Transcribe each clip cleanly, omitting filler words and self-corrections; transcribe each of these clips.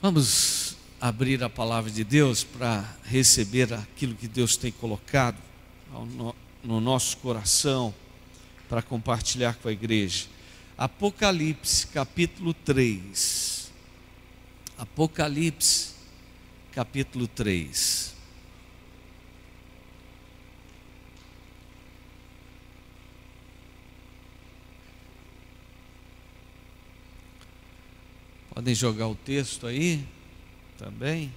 Vamos abrir a palavra de Deus para receber aquilo que Deus tem colocado no nosso coração para compartilhar com a igreja. Apocalipse capítulo 3. Apocalipse capítulo 3. Podem jogar o texto aí também.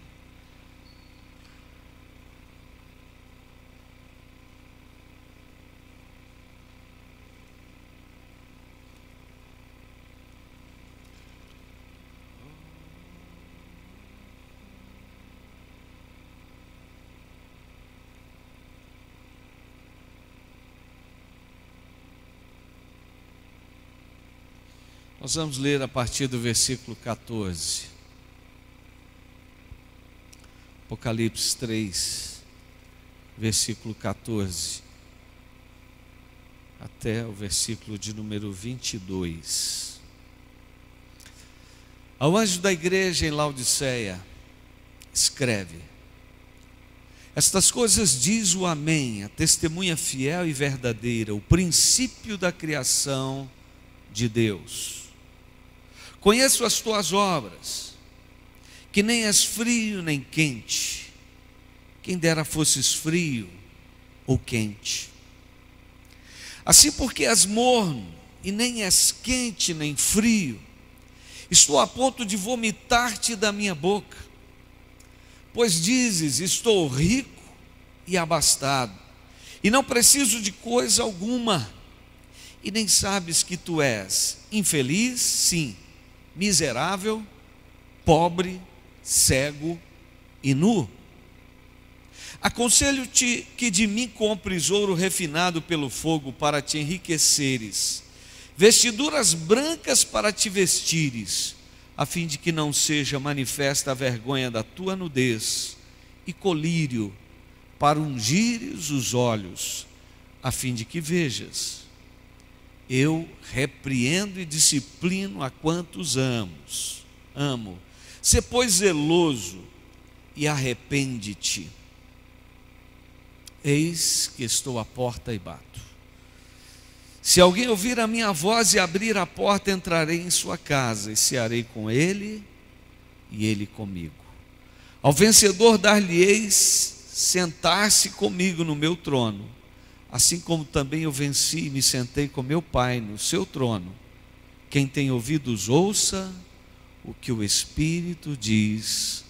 Nós vamos ler a partir do versículo 14. Apocalipse 3, versículo 14, até o versículo de número 22. Ao anjo da igreja em Laodiceia, escreve: estas coisas diz o Amém, a testemunha fiel e verdadeira, o princípio da criação de Deus. Conheço as tuas obras, que nem és frio nem quente. Quem dera fosses frio ou quente. Assim, porque és morno e nem és quente nem frio, estou a ponto de vomitar-te da minha boca. Pois dizes: estou rico e abastado, e não preciso de coisa alguma, e nem sabes que tu és infeliz, sim, miserável, pobre, cego e nu. Aconselho-te que de mim compres ouro refinado pelo fogo para te enriqueceres, vestiduras brancas para te vestires, a fim de que não seja manifesta a vergonha da tua nudez, e colírio para ungires os olhos, a fim de que vejas. Eu repreendo e disciplino a quantos amo. Sê, pois, zeloso e arrepende-te. Eis que estou à porta e bato. Se alguém ouvir a minha voz e abrir a porta, entrarei em sua casa e cearei com ele e ele comigo. Ao vencedor dar-lhe-eis sentar-se comigo no meu trono, assim como também eu venci e me sentei com meu Pai no seu trono. Quem tem ouvidos, ouça o que o Espírito diz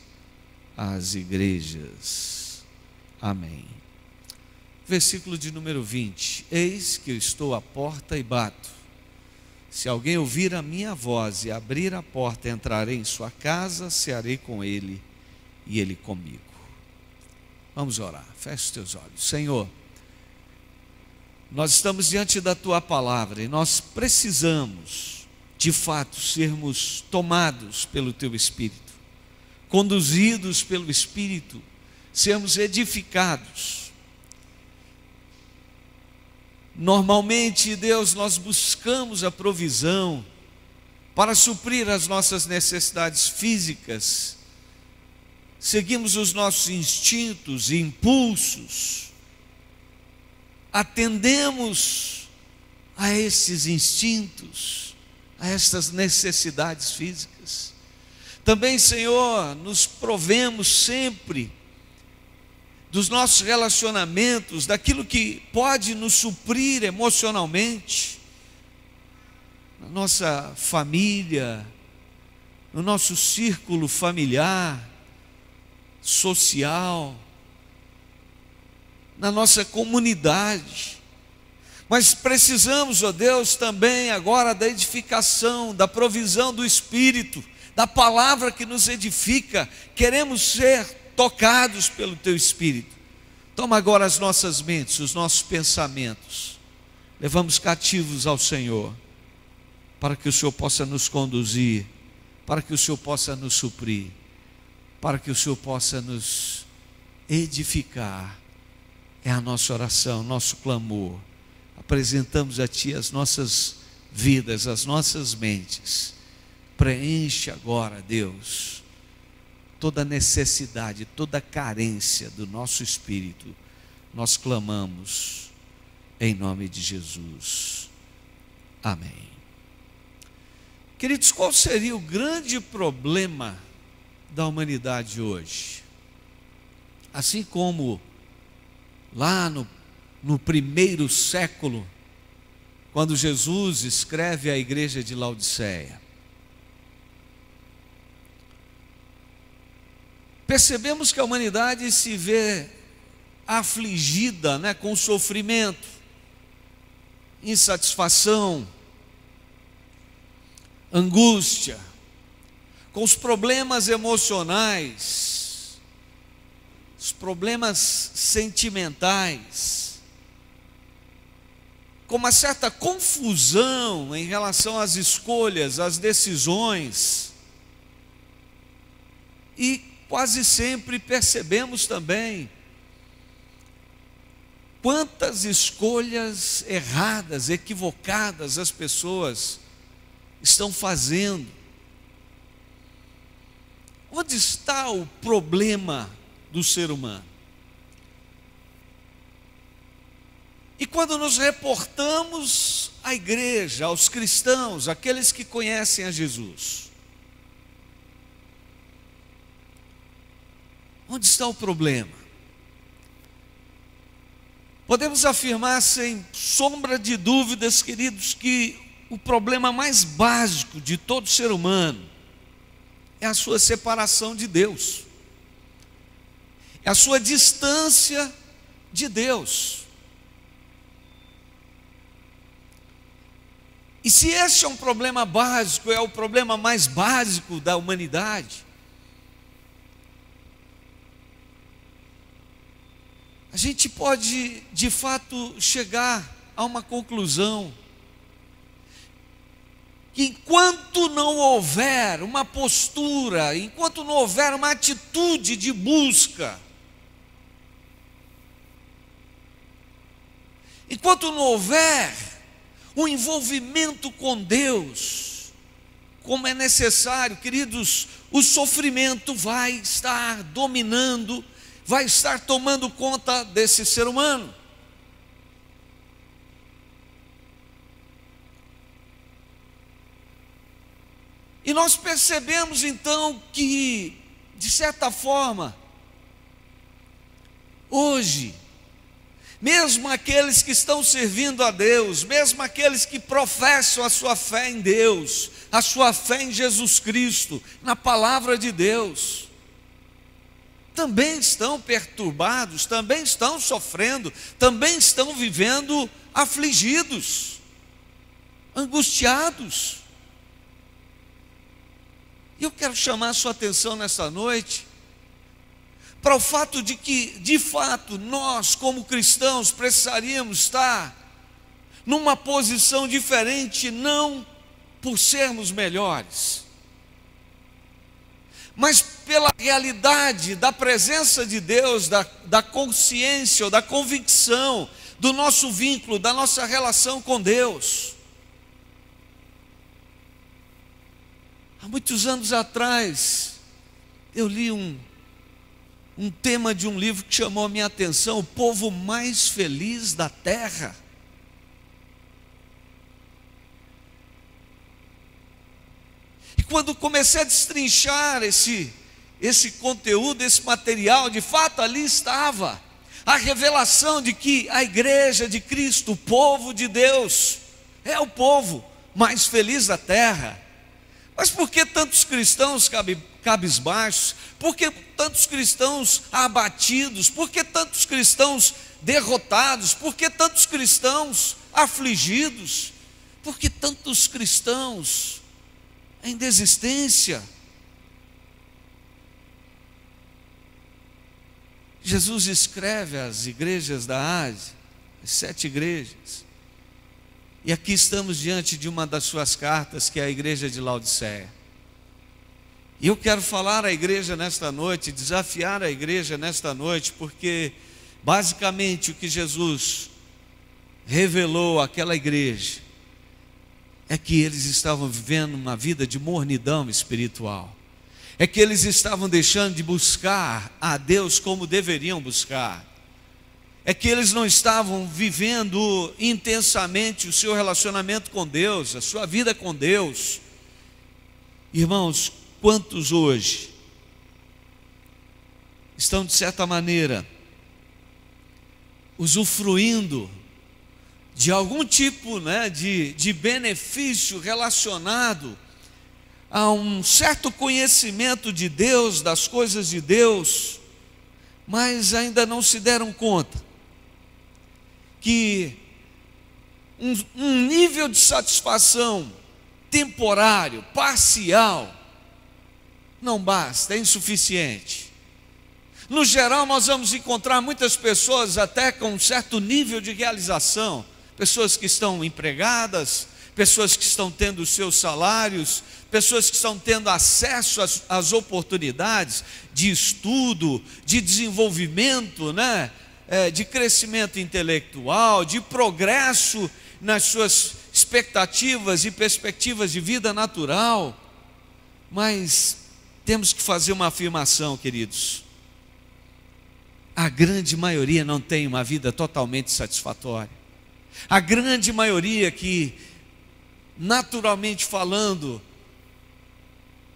às igrejas. Amém. Versículo de número 20. Eis que eu estou à porta e bato. Se alguém ouvir a minha voz e abrir a porta, entrarei em sua casa, cearei com ele e ele comigo. Vamos orar. Feche os teus olhos. Senhor, nós estamos diante da tua palavra e nós precisamos, de fato, sermos tomados pelo teu Espírito, conduzidos pelo Espírito, sermos edificados. Normalmente, Deus, nós buscamos a provisão para suprir as nossas necessidades físicas, seguimos os nossos instintos e impulsos, atendemos a esses instintos, a estas necessidades físicas. Também, Senhor, nos provemos sempre dos nossos relacionamentos, daquilo que pode nos suprir emocionalmente, na nossa família, no nosso círculo familiar, social, na nossa comunidade. Mas precisamos, ó Deus, também agora da edificação, da provisão do Espírito, da palavra que nos edifica. Queremos ser tocados pelo teu Espírito. Toma agora as nossas mentes, os nossos pensamentos, levamos cativos ao Senhor, para que o Senhor possa nos conduzir, para que o Senhor possa nos suprir, para que o Senhor possa nos edificar. É a nossa oração, nosso clamor. Apresentamos a Ti as nossas vidas, as nossas mentes. Preenche agora, Deus, toda necessidade, toda carência do nosso espírito, nós clamamos em nome de Jesus. Amém. Queridos, qual seria o grande problema da humanidade hoje? Assim como lá no primeiro século, quando Jesus escreve à igreja de Laodiceia, percebemos que a humanidade se vê afligida, com sofrimento, insatisfação, angústia, com os problemas emocionais, os problemas sentimentais, com uma certa confusão em relação às escolhas, às decisões, e quase sempre percebemos também quantas escolhas erradas, equivocadas as pessoas estão fazendo. Onde está o problema do ser humano? E quando nos reportamos à igreja, aos cristãos, aqueles que conhecem a Jesus, onde está o problema? Podemos afirmar sem sombra de dúvidas, queridos, que o problema mais básico de todo ser humano é a sua separação de Deus, é a sua distância de Deus. E se esse é um problema básico, é o problema mais básico da humanidade, a gente pode de fato chegar a uma conclusão: que enquanto não houver uma postura, enquanto não houver uma atitude de busca, enquanto não houver um envolvimento com Deus, como é necessário, queridos, o sofrimento vai estar dominando, vai estar tomando conta desse ser humano. E nós percebemos então que, de certa forma, hoje, mesmo aqueles que estão servindo a Deus, mesmo aqueles que professam a sua fé em Deus, a sua fé em Jesus Cristo, na palavra de Deus, também estão perturbados, também estão sofrendo, também estão vivendo afligidos, angustiados. E eu quero chamar a sua atenção nessa noite para o fato de que, de fato, nós como cristãos precisaríamos estar numa posição diferente, não por sermos melhores, mas pela realidade da presença de Deus, da consciência ou da convicção do nosso vínculo, da nossa relação com Deus. Há muitos anos atrás, eu li um tema de um livro que chamou a minha atenção: O Povo Mais Feliz da Terra. E quando comecei a destrinchar esse conteúdo, esse material, de fato ali estava a revelação de que a igreja de Cristo, o povo de Deus, é o povo mais feliz da terra. Mas por que tantos cristãos cabisbaixos? Por que tantos cristãos abatidos? Por que tantos cristãos derrotados? Por que tantos cristãos afligidos? Por que tantos cristãos em desistência? Jesus escreve às igrejas da Ásia, as 7 igrejas, e aqui estamos diante de uma das suas cartas, que é a igreja de Laodiceia. E eu quero falar à igreja nesta noite, desafiar a igreja nesta noite, porque basicamente o que Jesus revelou àquela igreja é que eles estavam vivendo uma vida de mornidão espiritual. é que eles estavam deixando de buscar a Deus como deveriam buscar. É que eles não estavam vivendo intensamente o seu relacionamento com Deus, a sua vida com Deus. Irmãos, quantos hoje estão, de certa maneira, usufruindo de algum tipo, de benefício relacionado a um certo conhecimento de Deus, das coisas de Deus, mas ainda não se deram conta que um nível de satisfação temporário, parcial, não basta, é insuficiente. No geral, nós vamos encontrar muitas pessoas até com um certo nível de realização, pessoas que estão empregadas, pessoas que estão tendo os seus salários, pessoas que estão tendo acesso às oportunidades de estudo, de desenvolvimento, de crescimento intelectual, de progresso nas suas expectativas e perspectivas de vida natural. Mas temos que fazer uma afirmação, queridos: a grande maioria não tem uma vida totalmente satisfatória. A grande maioria que, naturalmente falando,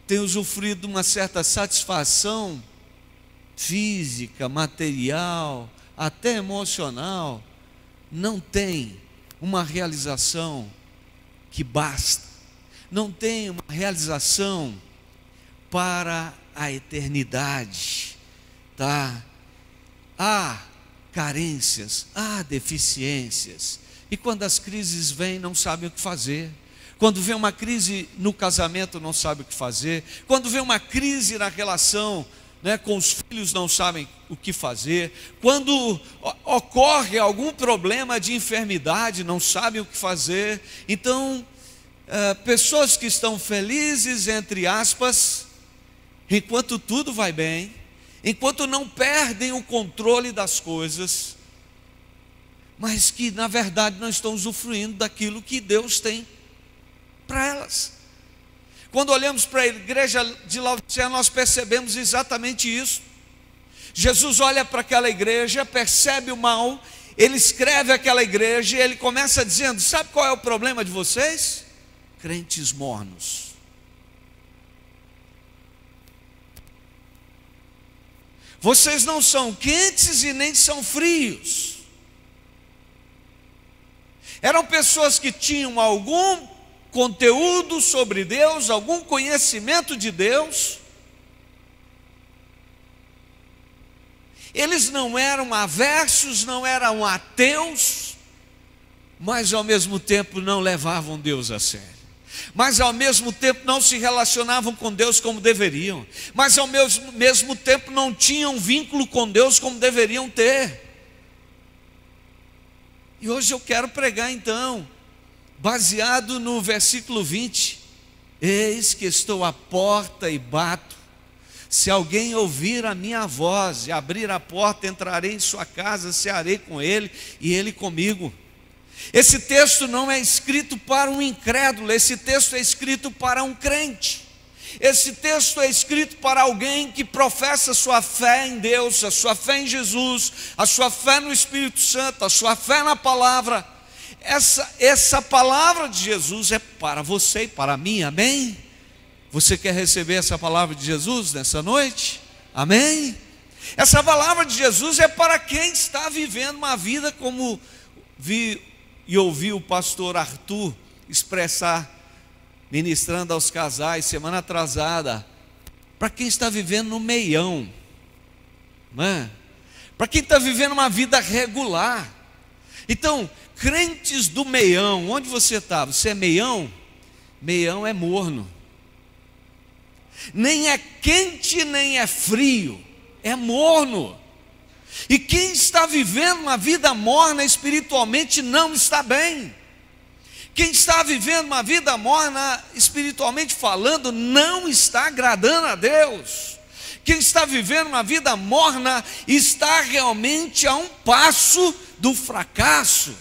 tem usufruído de uma certa satisfação física, material, até emocional, não tem uma realização que basta, não tem uma realização para a eternidade, tá? Há carências, há deficiências, e quando as crises vêm, não sabem o que fazer. Quando vem uma crise no casamento, não sabe o que fazer. Quando vem uma crise na relação, com os filhos, não sabem o que fazer. Quando ocorre algum problema de enfermidade, não sabem o que fazer. Então, pessoas que estão felizes, entre aspas, enquanto tudo vai bem, enquanto não perdem o controle das coisas, mas que na verdade não estão usufruindo daquilo que Deus tem para elas. Quando olhamos para a igreja de Laodiceia, nós percebemos exatamente isso. Jesus olha para aquela igreja, percebe o mal, ele escreve aquela igreja e ele começa dizendo: sabe qual é o problema de vocês? Crentes mornos. Vocês não são quentes e nem são frios. Eram pessoas que tinham algum conteúdo sobre Deus, algum conhecimento de Deus. Eles não eram aversos, não eram ateus, mas ao mesmo tempo não levavam Deus a sério. Mas ao mesmo tempo não se relacionavam com Deus como deveriam. Mas ao mesmo tempo não tinham vínculo com Deus como deveriam ter. E hoje eu quero pregar então, baseado no versículo 20: eis que estou à porta e bato. Se alguém ouvir a minha voz e abrir a porta, entrarei em sua casa, cearei com ele e ele comigo. Esse texto não é escrito para um incrédulo, esse texto é escrito para um crente. Esse texto é escrito para alguém que professa sua fé em Deus, a sua fé em Jesus, a sua fé no Espírito Santo, a sua fé na palavra. Essa palavra de Jesus é para você e para mim, amém? Você quer receber essa palavra de Jesus nessa noite? Amém? Essa palavra de Jesus é para quem está vivendo uma vida, como vi e ouvi o pastor Arthur expressar, ministrando aos casais semana atrasada, para quem está vivendo no meião, para quem está vivendo uma vida regular. Então, crentes do meião, onde você está? Você é meião? Meião é morno, nem é quente nem é frio, é morno. E quem está vivendo uma vida morna espiritualmente não está bem. Quem está vivendo uma vida morna espiritualmente falando não está agradando a Deus. Quem está vivendo uma vida morna está realmente a um passo do fracasso.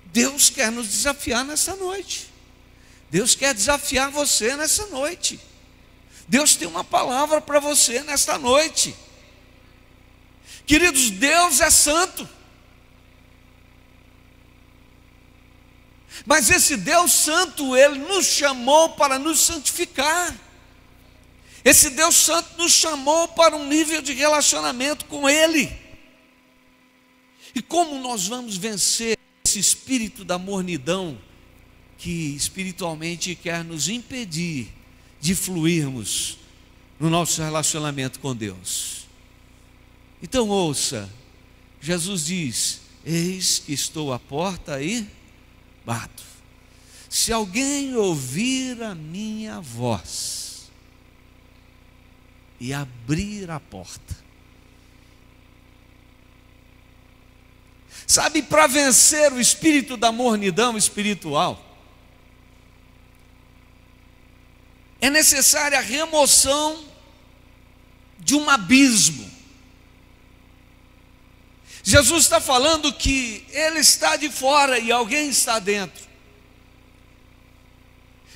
Deus quer nos desafiar nessa noite. Deus quer desafiar você nessa noite. Deus tem uma palavra para você nesta noite. Queridos, Deus é santo. Mas esse Deus santo, Ele nos chamou para nos santificar. Esse Deus santo nos chamou para um nível de relacionamento com Ele. E como nós vamos vencer esse espírito da mornidão que espiritualmente quer nos impedir de fluirmos no nosso relacionamento com Deus? Então ouça, Jesus diz: eis que estou à porta e bato. Se alguém ouvir a minha voz e abrir a porta. Sabe, para vencer o espírito da mornidão espiritual, é necessária a remoção de um abismo. Jesus está falando que Ele está de fora e alguém está dentro.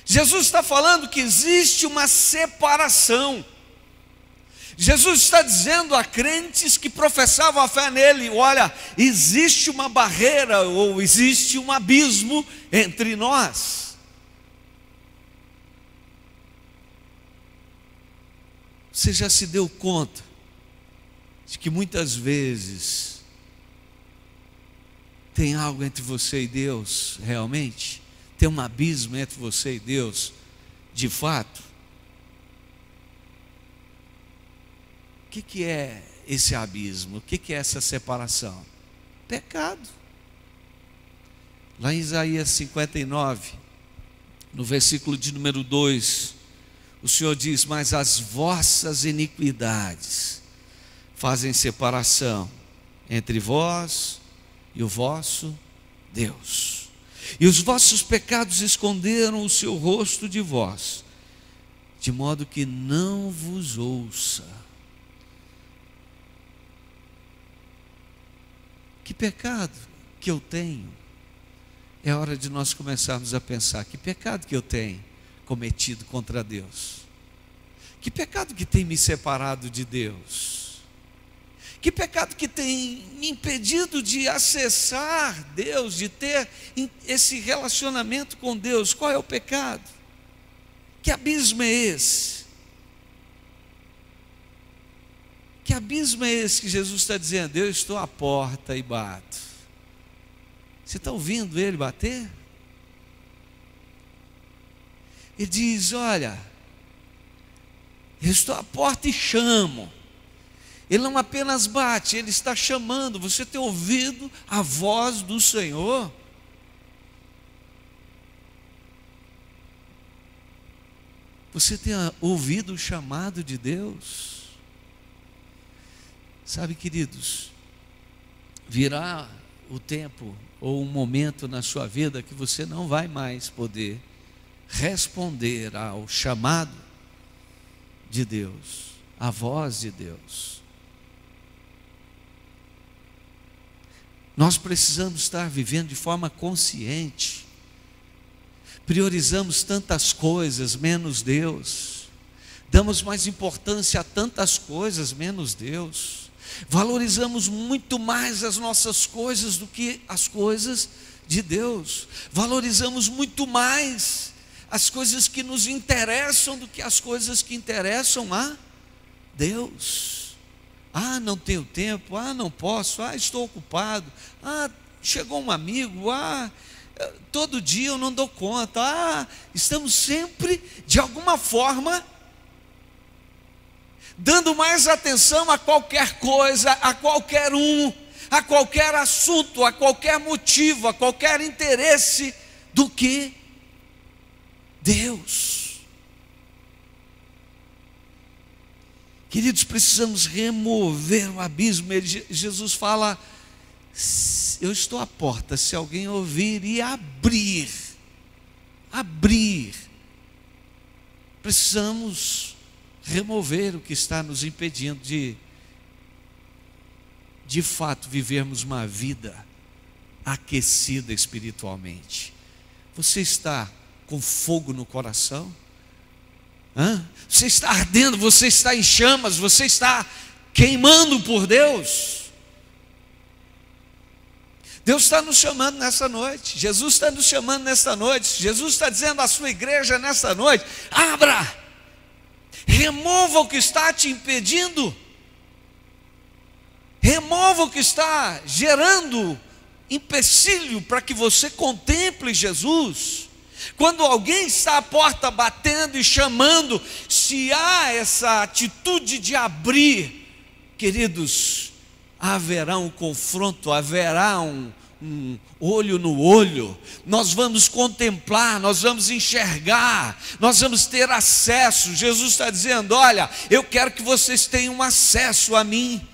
Jesus está falando que existe uma separação. Jesus está dizendo a crentes que professavam a fé nele: olha, existe uma barreira ou existe um abismo entre nós. Você já se deu conta de que muitas vezes tem algo entre você e Deus realmente? Tem um abismo entre você e Deus de fato? O que é esse abismo? O que é essa separação? Pecado. Lá em Isaías 59, no versículo de número 2, o Senhor diz: mas as vossas iniquidades fazem separação entre vós e o vosso Deus, e os vossos pecados esconderam o seu rosto de vós, de modo que não vos ouça. Que pecado que eu tenho? É hora de nós começarmos a pensar: que pecado que eu tenho cometido contra Deus? Que pecado que tem me separado de Deus? Que pecado que tem me impedido de acessar Deus, de ter esse relacionamento com Deus? Qual é o pecado? Que abismo é esse? Que abismo é esse que Jesus está dizendo? Eu estou à porta e bato. Você está ouvindo Ele bater? Ele diz: olha, eu estou à porta e chamo. Ele não apenas bate, Ele está chamando. Você tem ouvido a voz do Senhor? Você tem ouvido o chamado de Deus? Sabe, queridos, virá o tempo ou um momento na sua vida que você não vai mais poder responder ao chamado de Deus, à voz de Deus. Nós precisamos estar vivendo de forma consciente. Priorizamos tantas coisas menos Deus. Damos mais importância a tantas coisas menos Deus. Valorizamos muito mais as nossas coisas do que as coisas de Deus. Valorizamos muito mais as coisas que nos interessam do que as coisas que interessam a Deus. Ah, não tenho tempo. Ah, não posso. Ah, estou ocupado. Ah, chegou um amigo. Ah, todo dia eu não dou conta. Ah, estamos sempre, de alguma forma, dando mais atenção a qualquer coisa, a qualquer um, a qualquer assunto, a qualquer motivo, a qualquer interesse, do que Deus. Queridos, precisamos remover o abismo. Jesus fala: eu estou à porta, se alguém ouvir e abrir, precisamos remover o que está nos impedindo de fato vivermos uma vida aquecida espiritualmente. Você está com fogo no coração? Você está ardendo, você está em chamas, você está queimando por Deus. Deus está nos chamando nessa noite, Jesus está nos chamando nessa noite, Jesus está dizendo à sua igreja nessa noite: abra, remova o que está te impedindo, remova o que está gerando empecilho para que você contemple Jesus. Quando alguém está à porta batendo e chamando, se há essa atitude de abrir, queridos, haverá um confronto, haverá um olho no olho, nós vamos contemplar, nós vamos enxergar, nós vamos ter acesso. Jesus está dizendo: olha, eu quero que vocês tenham acesso a mim.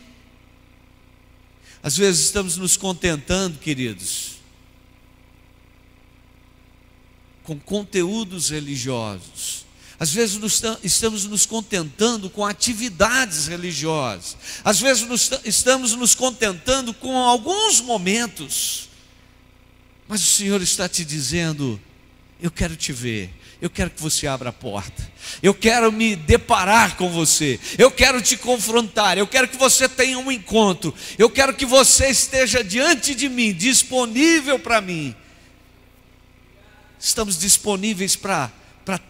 Às vezes estamos nos contentando, queridos, com conteúdos religiosos. Às vezes estamos nos contentando com atividades religiosas. Às vezes estamos nos contentando com alguns momentos. Mas o Senhor está te dizendo: eu quero te ver, eu quero que você abra a porta, eu quero me deparar com você, eu quero te confrontar, eu quero que você tenha um encontro, eu quero que você esteja diante de mim, disponível para mim. Estamos disponíveis para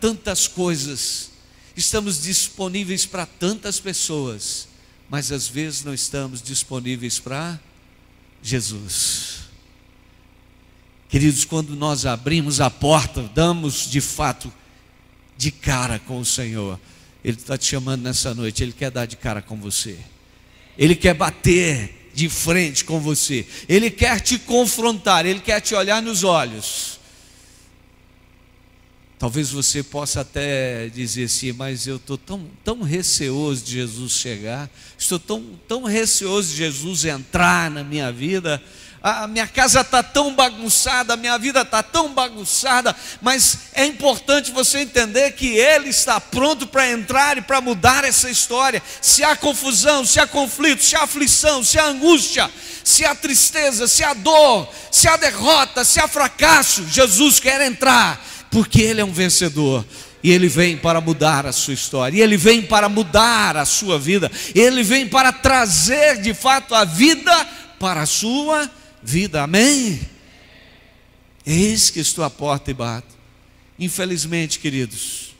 tantas coisas, estamos disponíveis para tantas pessoas, mas às vezes não estamos disponíveis para Jesus. Queridos, quando nós abrimos a porta, damos de fato de cara com o Senhor. Ele está te chamando nessa noite, Ele quer dar de cara com você, Ele quer bater de frente com você, Ele quer te confrontar, Ele quer te olhar nos olhos. Talvez você possa até dizer assim: mas eu estou tão receoso de Jesus chegar, estou tão receoso de Jesus entrar na minha vida, a minha casa está tão bagunçada, a minha vida está tão bagunçada. Mas é importante você entender que Ele está pronto para entrar e para mudar essa história. Se há confusão, se há conflito, se há aflição, se há angústia, se há tristeza, se há dor, se há derrota, se há fracasso, Jesus quer entrar, porque Ele é um vencedor, e Ele vem para mudar a sua história, e Ele vem para mudar a sua vida, Ele vem para trazer de fato a vida para a sua vida, amém? Eis que estou à porta e bato. Infelizmente, queridos,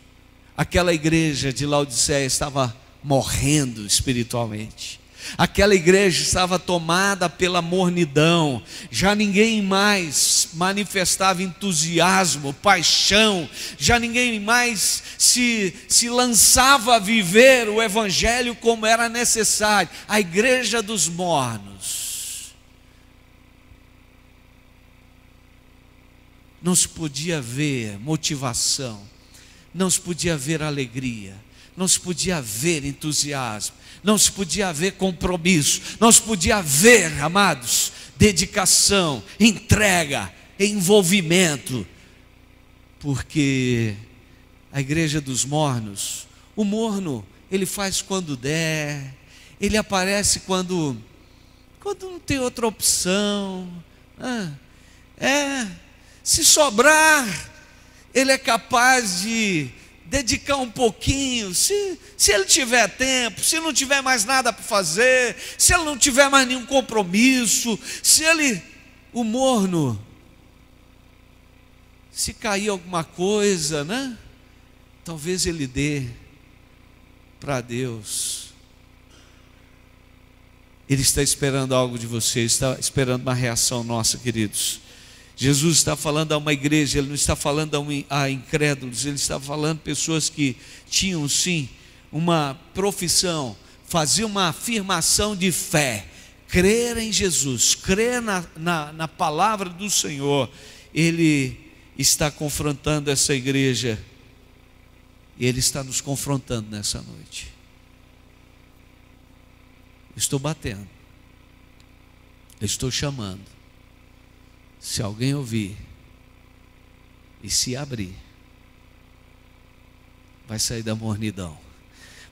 aquela igreja de Laodiceia estava morrendo espiritualmente. Aquela igreja estava tomada pela mornidão, já ninguém mais manifestava entusiasmo, paixão, já ninguém mais se lançava a viver o evangelho como era necessário. A igreja dos mornos. Não se podia ver motivação, não se podia ver alegria, não se podia ver entusiasmo, não se podia ver compromisso, não se podia ver, amados, dedicação, entrega, envolvimento, porque a igreja dos mornos, o morno, ele faz quando der, ele aparece quando não tem outra opção, se sobrar, ele é capaz de dedicar um pouquinho, se ele tiver tempo, se não tiver mais nada para fazer, se ele não tiver mais nenhum compromisso, o morno, se cair alguma coisa, né? Talvez ele dê para Deus. Ele está esperando algo de você, está esperando uma reação nossa, queridos. Jesus está falando a uma igreja, Ele não está falando a incrédulos, Ele está falando a pessoas que tinham sim uma profissão, faziam uma afirmação de fé, crer em Jesus, crer na palavra do Senhor. Ele está confrontando essa igreja, e Ele está nos confrontando nessa noite. Estou batendo, estou chamando. Se alguém ouvir e se abrir, vai sair da mornidão,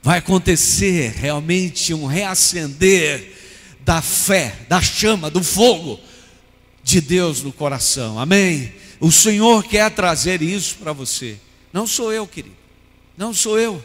vai acontecer realmente um reacender da fé, da chama, do fogo de Deus no coração, amém? o Senhor quer trazer isso para você. Não sou eu, querido, não sou eu.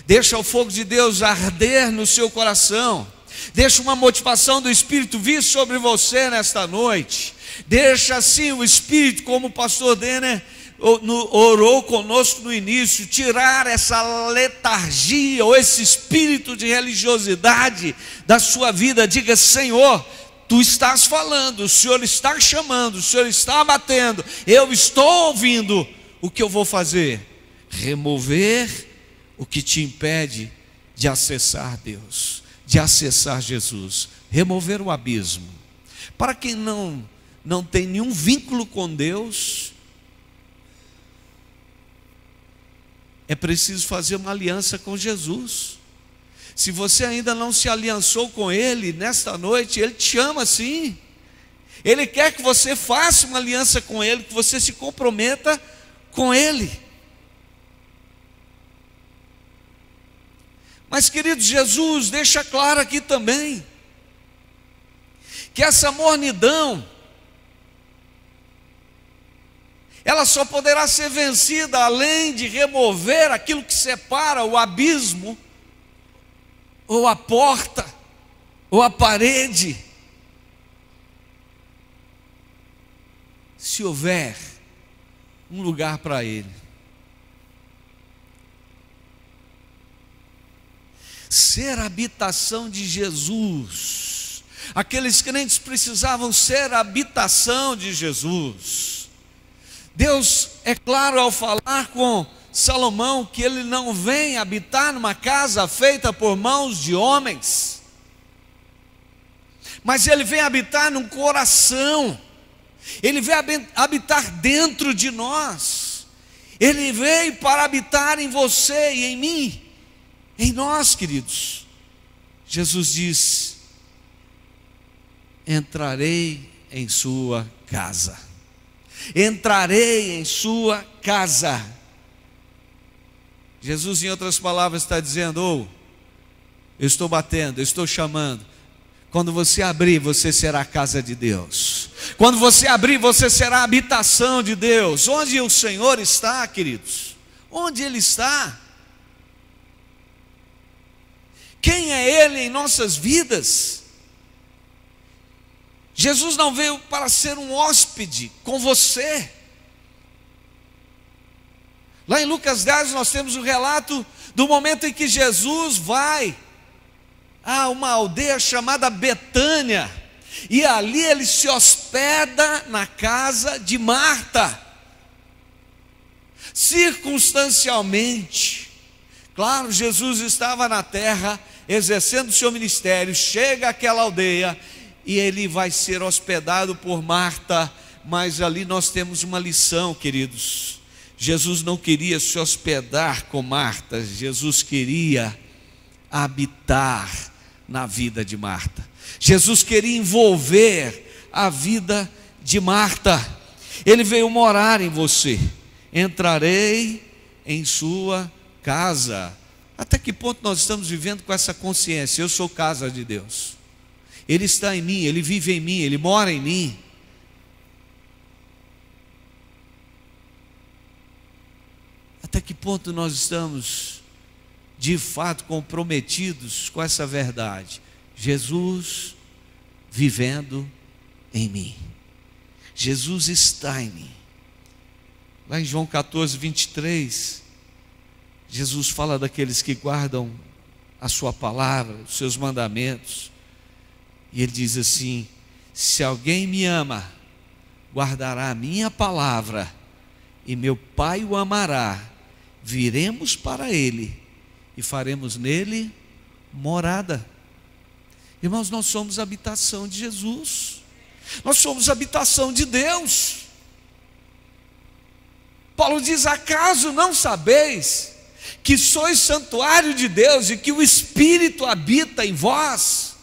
Deixa o fogo de Deus arder no seu coração. Deixa uma motivação do Espírito vir sobre você nesta noite. Deixa assim o Espírito, como o pastor Denner orou conosco no início, tirar essa letargia ou esse espírito de religiosidade da sua vida. Diga: Senhor, Tu estás falando, o Senhor está chamando, o Senhor está batendo, eu estou ouvindo. O que eu vou fazer? Remover o que te impede de acessar Deus, de acessar Jesus. Remover o abismo. Para quem não tem nenhum vínculo com Deus, é preciso fazer uma aliança com Jesus. Se você ainda não se aliançou com Ele, nesta noite, Ele te ama sim. Ele quer que você faça uma aliança com Ele, que você se comprometa com Ele. Mas, querido, Jesus deixa claro aqui também, que essa mornidão, ela só poderá ser vencida, além de remover aquilo que separa o abismo, ou a porta, ou a parede, se houver um lugar para Ele. Ser a habitação de Jesus. Aqueles crentes precisavam ser a habitação de Jesus. Deus, é claro, ao falar com Salomão, que ele não vem habitar numa casa feita por mãos de homens, mas ele vem habitar num coração. Ele vem habitar dentro de nós. Ele veio para habitar em você e em mim, em nós, queridos. Jesus diz: entrarei em sua casa. Entrarei em sua casa. Jesus, em outras palavras, está dizendo: eu estou batendo, eu estou chamando. Quando você abrir, você será a casa de Deus. Quando você abrir, você será a habitação de Deus. Onde o Senhor está, queridos? Onde Ele está? Quem é Ele em nossas vidas? Jesus não veio para ser um hóspede com você. Lá em Lucas 10 nós temos o relato do momento em que Jesus vai a uma aldeia chamada Betânia, e ali ele se hospeda na casa de Marta. Circunstancialmente, claro, Jesus estava na terra exercendo o seu ministério, chega àquela aldeia e ele vai ser hospedado por Marta. Mas ali nós temos uma lição, queridos. Jesus não queria se hospedar com Marta, Jesus queria habitar na vida de Marta. Jesus queria envolver a vida de Marta. Ele veio morar em você. Entrarei em sua casa. Até que ponto nós estamos vivendo com essa consciência? Eu sou casa de Deus. Ele está em mim, Ele vive em mim, Ele mora em mim. Até que ponto nós estamos de fato comprometidos com essa verdade? Jesus vivendo em mim. Jesus está em mim. Lá em João 14, 23, Jesus fala daqueles que guardam a sua palavra, os seus mandamentos. E ele diz assim: se alguém me ama, guardará a minha palavra, e meu Pai o amará. Viremos para Ele e faremos nele morada. Irmãos, nós somos habitação de Jesus. Nós somos habitação de Deus. Paulo diz: acaso não sabeis que sois santuário de Deus e que o Espírito habita em vós?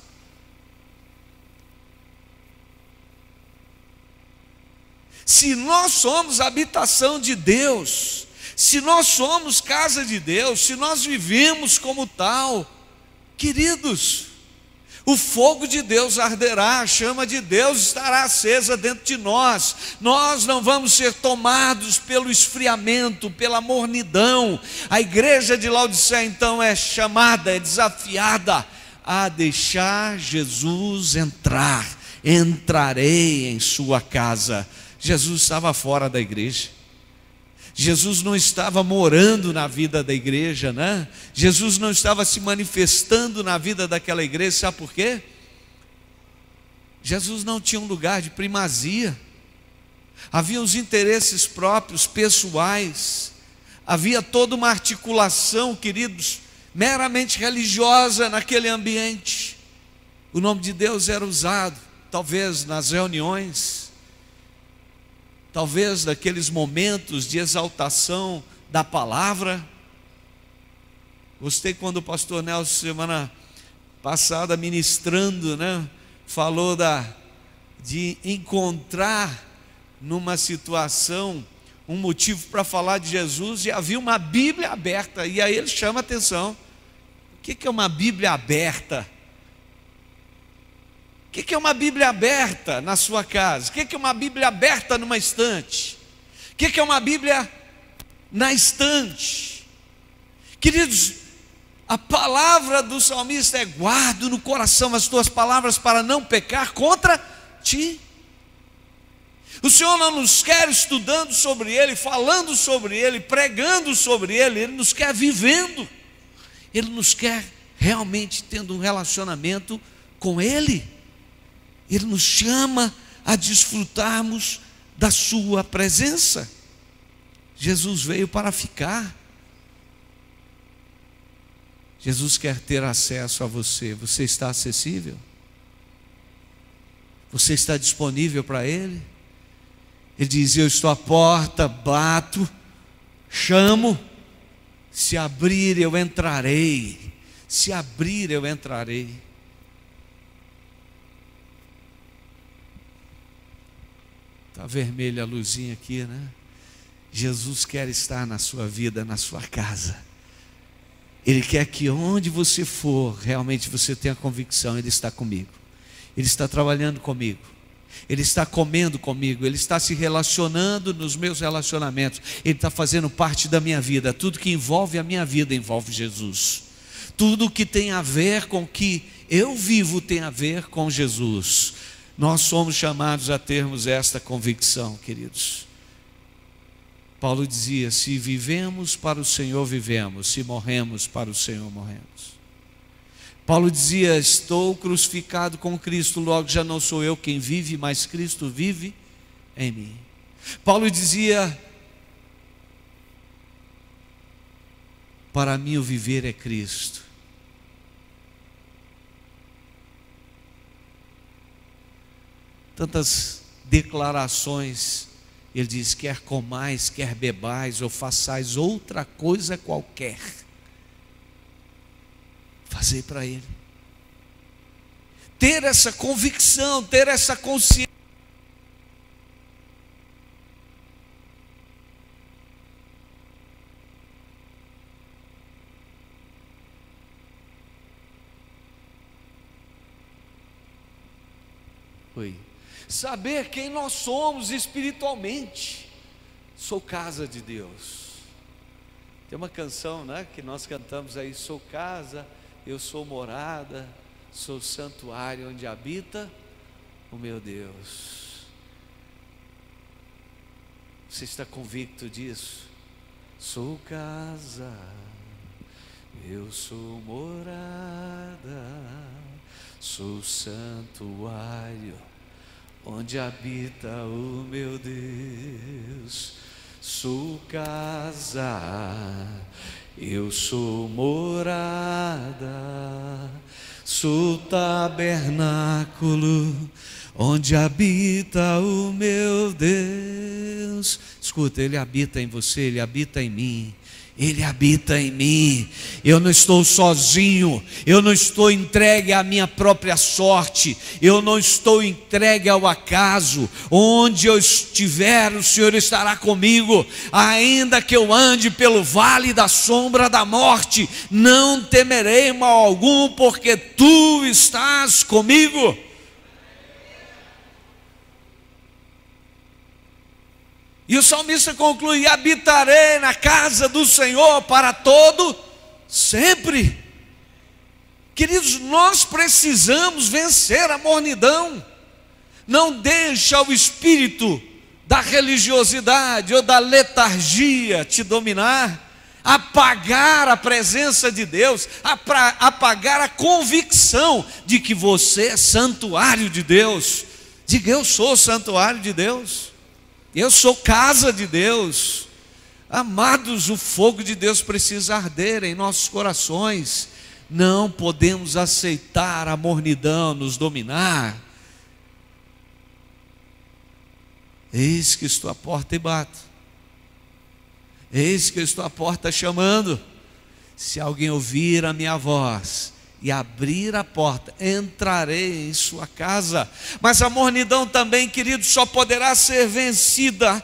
Se nós somos habitação de Deus, se nós somos casa de Deus, se nós vivemos como tal, queridos, O fogo de Deus arderá, a chama de Deus estará acesa dentro de nós. Nós não vamos ser tomados pelo esfriamento, pela mornidão. A igreja de Laodiceia então é chamada, é desafiada a deixar Jesus entrar. Entrarei em sua casa. Jesus estava fora da igreja. Jesus não estava morando na vida da igreja, né? Jesus não estava se manifestando na vida daquela igreja, sabe por quê? Jesus não tinha um lugar de primazia. Havia os interesses próprios, pessoais. Havia toda uma articulação, queridos, meramente religiosa naquele ambiente. O nome de Deus era usado, talvez nas reuniões, talvez naqueles momentos de exaltação da palavra. Gostei quando o pastor Nelson, semana passada, ministrando, né, falou de encontrar numa situação um motivo para falar de Jesus, e havia uma Bíblia aberta, e aí ele chama a atenção. O que é uma Bíblia aberta? O que é uma Bíblia aberta na sua casa? O que é uma Bíblia aberta numa estante? O que é uma Bíblia na estante? Queridos, a palavra do salmista é: guardo no coração as tuas palavras para não pecar contra ti. O Senhor não nos quer estudando sobre Ele, falando sobre Ele, pregando sobre Ele. Ele nos quer vivendo. Ele nos quer realmente tendo um relacionamento com Ele. Ele nos chama a desfrutarmos da sua presença. Jesus veio para ficar. Jesus quer ter acesso a você. Você está acessível? Você está disponível para Ele? Ele diz: eu estou à porta, bato, chamo, se abrir eu entrarei. Se abrir eu entrarei. Está vermelha a luzinha aqui, né? Jesus quer estar na sua vida, na sua casa. Ele quer que onde você for, realmente você tenha convicção: Ele está comigo, Ele está trabalhando comigo, Ele está comendo comigo, Ele está se relacionando nos meus relacionamentos, Ele está fazendo parte da minha vida. Tudo que envolve a minha vida envolve Jesus. Tudo que tem a ver com o que eu vivo tem a ver com Jesus. Nós somos chamados a termos esta convicção, queridos. Paulo dizia: se vivemos para o Senhor, vivemos; se morremos para o Senhor, morremos. Paulo dizia: estou crucificado com Cristo, logo já não sou eu quem vive, mas Cristo vive em mim. Paulo dizia: para mim o viver é Cristo. Tantas declarações. Ele diz: quer comais, quer bebais, ou façais outra coisa qualquer, fazei para Ele. Ter essa convicção, ter essa consciência. Saber quem nós somos espiritualmente. Sou casa de Deus. Tem uma canção, né, que nós cantamos aí: sou casa, eu sou morada, sou santuário onde habita o meu Deus. Você está convicto disso? Sou casa, eu sou morada, sou santuário onde habita o meu Deus. Sou casa, eu sou morada, sou tabernáculo onde habita o meu Deus. Escuta, Ele habita em você, Ele habita em mim, Ele habita em mim. Eu não estou sozinho, eu não estou entregue à minha própria sorte, eu não estou entregue ao acaso. Onde eu estiver, o Senhor estará comigo. Ainda que eu ande pelo vale da sombra da morte, não temerei mal algum, porque tu estás comigo. E o salmista conclui: habitarei na casa do Senhor para todo sempre. Queridos, nós precisamos vencer a mornidão. Não deixa o espírito da religiosidade ou da letargia te dominar, apagar a presença de Deus, apagar a convicção de que você é santuário de Deus. Diga: eu sou santuário de Deus. Eu sou casa de Deus. Amados, o fogo de Deus precisa arder em nossos corações. Não podemos aceitar a mornidão nos dominar. Eis que estou à porta e bato. Eis que eu estou à porta chamando. Se alguém ouvir a minha voz e abrir a porta, entrarei em sua casa. Mas a mornidão também, querido, só poderá ser vencida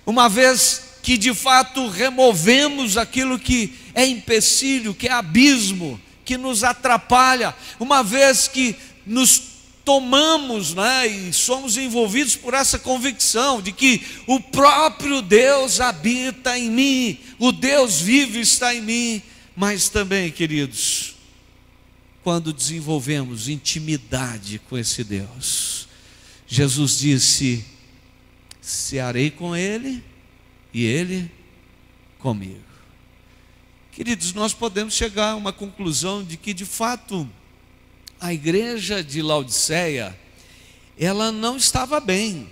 uma vez que de fato removemos aquilo que é empecilho, que é abismo, que nos atrapalha, uma vez que nos tomamos, e somos envolvidos por essa convicção de que o próprio Deus habita em mim, o Deus vivo está em mim. Mas também, queridos, quando desenvolvemos intimidade com esse Deus, Jesus disse: cearei com Ele e Ele comigo. Queridos, nós podemos chegar a uma conclusão de que de fato a igreja de Laodiceia, ela não estava bem.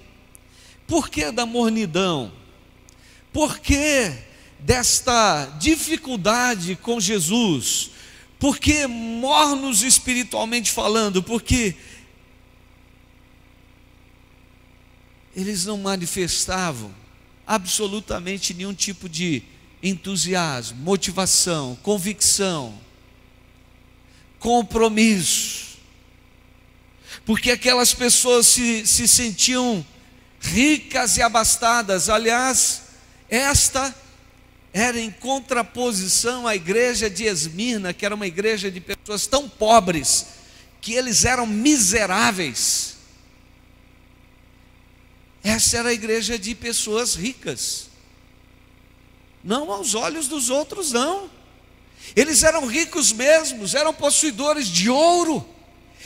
Por que da mornidão? Por que desta dificuldade com Jesus? Porque mornos espiritualmente falando, porque eles não manifestavam absolutamente nenhum tipo de entusiasmo, motivação, convicção, compromisso. Porque aquelas pessoas se sentiam ricas e abastadas. Aliás, esta era em contraposição à igreja de Esmirna, que era uma igreja de pessoas tão pobres, que eles eram miseráveis. Essa era a igreja de pessoas ricas. Não aos olhos dos outros, não. Eles eram ricos mesmos, eram possuidores de ouro,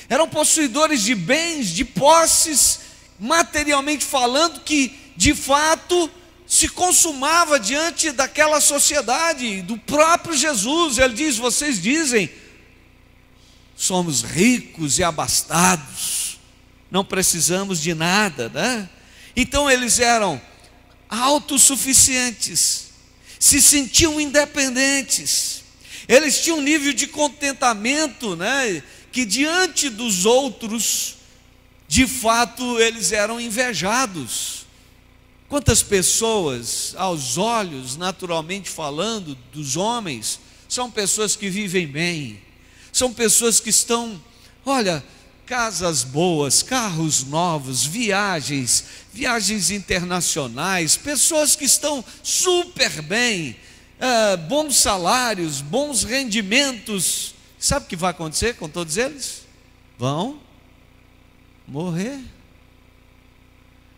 eram possuidores de bens, de posses, materialmente falando, que de fato se consumava diante daquela sociedade, do próprio Jesus. Ele diz: vocês dizem, somos ricos e abastados, não precisamos de nada, né? Então eles eram autossuficientes, se sentiam independentes, eles tinham um nível de contentamento, que diante dos outros, de fato, eles eram invejados. Quantas pessoas, aos olhos, naturalmente falando, dos homens, são pessoas que vivem bem, são pessoas que estão, casas boas, carros novos, viagens internacionais, pessoas que estão super bem, bons salários, bons rendimentos. Sabe o que vai acontecer com todos eles? Vão morrer.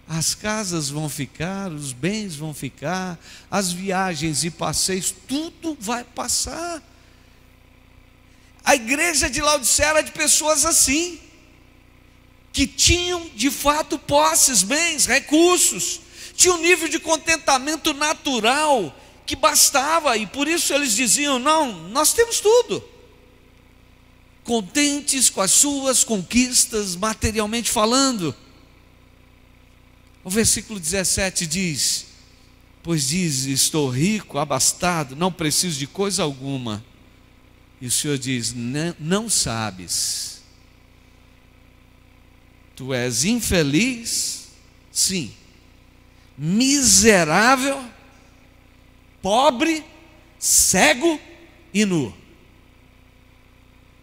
As casas vão ficar, os bens vão ficar, as viagens e passeios, tudo vai passar. A igreja de Laodiceia era de pessoas assim, que tinham de fato posses, bens, recursos, tinham um nível de contentamento natural que bastava, e por isso eles diziam: não, nós temos tudo. Contentes com as suas conquistas, materialmente falando. O versículo 17 diz: pois diz, estou rico, abastado, não preciso de coisa alguma. E o Senhor diz: não sabes, tu és infeliz, sim, miserável pobre, cego e nu.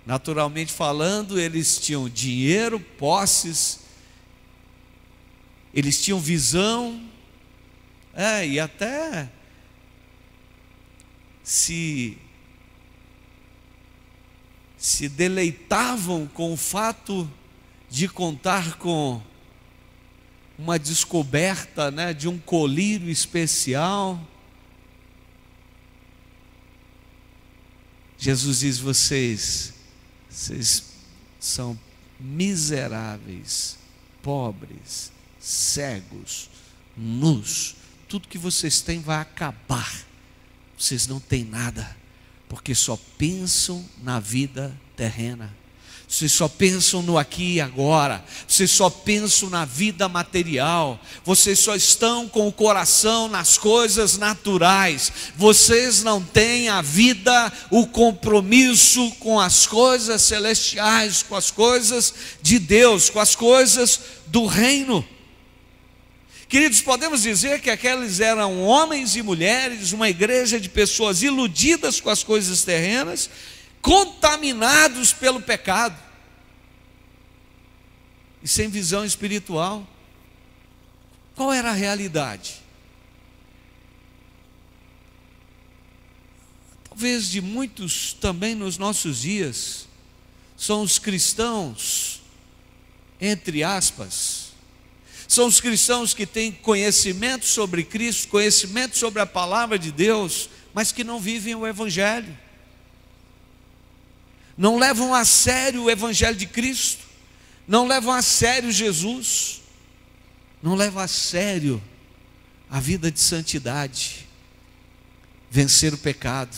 Naturalmente falando, eles tinham dinheiro, posses, eles tinham visão, e até se deleitavam com o fato de contar com uma descoberta, de um colírio especial. Jesus diz: vocês são miseráveis, pobres, cegos, nus. Tudo que vocês têm vai acabar. Vocês não têm nada, porque só pensam na vida terrena. Vocês só pensam no aqui e agora. Vocês só pensam na vida material. Vocês só estão com o coração nas coisas naturais. Vocês não têm a vida, o compromisso com as coisas celestiais, com as coisas de Deus, com as coisas do reino. Queridos, podemos dizer que aqueles eram homens e mulheres, uma igreja de pessoas iludidas com as coisas terrenas, contaminados pelo pecado e sem visão espiritual. Qual era a realidade? Talvez de muitos também nos nossos dias, são os cristãos, entre aspas, são os cristãos que têm conhecimento sobre Cristo, conhecimento sobre a palavra de Deus, mas que não vivem o Evangelho. Não levam a sério o Evangelho de Cristo, não levam a sério Jesus, não levam a sério a vida de santidade, vencer o pecado,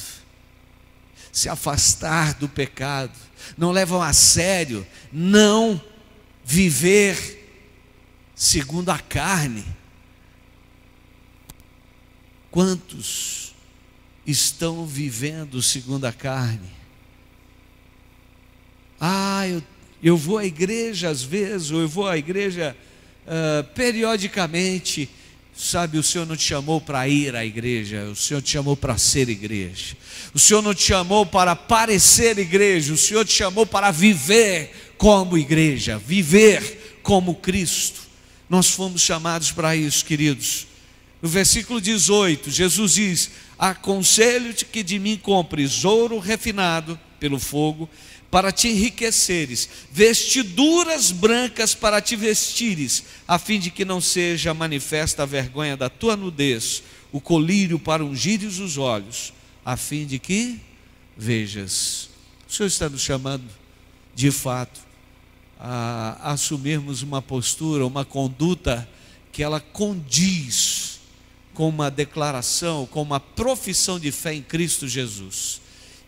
se afastar do pecado, não levam a sério não viver segundo a carne. Quantos estão vivendo segundo a carne? Eu vou à igreja às vezes, ou eu vou à igreja periodicamente. Sabe, o Senhor não te chamou para ir à igreja, o Senhor te chamou para ser igreja. O Senhor não te chamou para parecer igreja, o Senhor te chamou para viver como igreja, viver como Cristo. Nós fomos chamados para isso, queridos. No versículo 18, Jesus diz: aconselho-te que de mim compres ouro refinado pelo fogo, para te enriqueceres, vestiduras brancas para te vestires, a fim de que não seja manifesta a vergonha da tua nudez, o colírio para ungires os olhos, a fim de que vejas. O Senhor está nos chamando, de fato, a assumirmos uma postura, uma conduta que ela condiz com uma declaração, com uma profissão de fé em Cristo Jesus.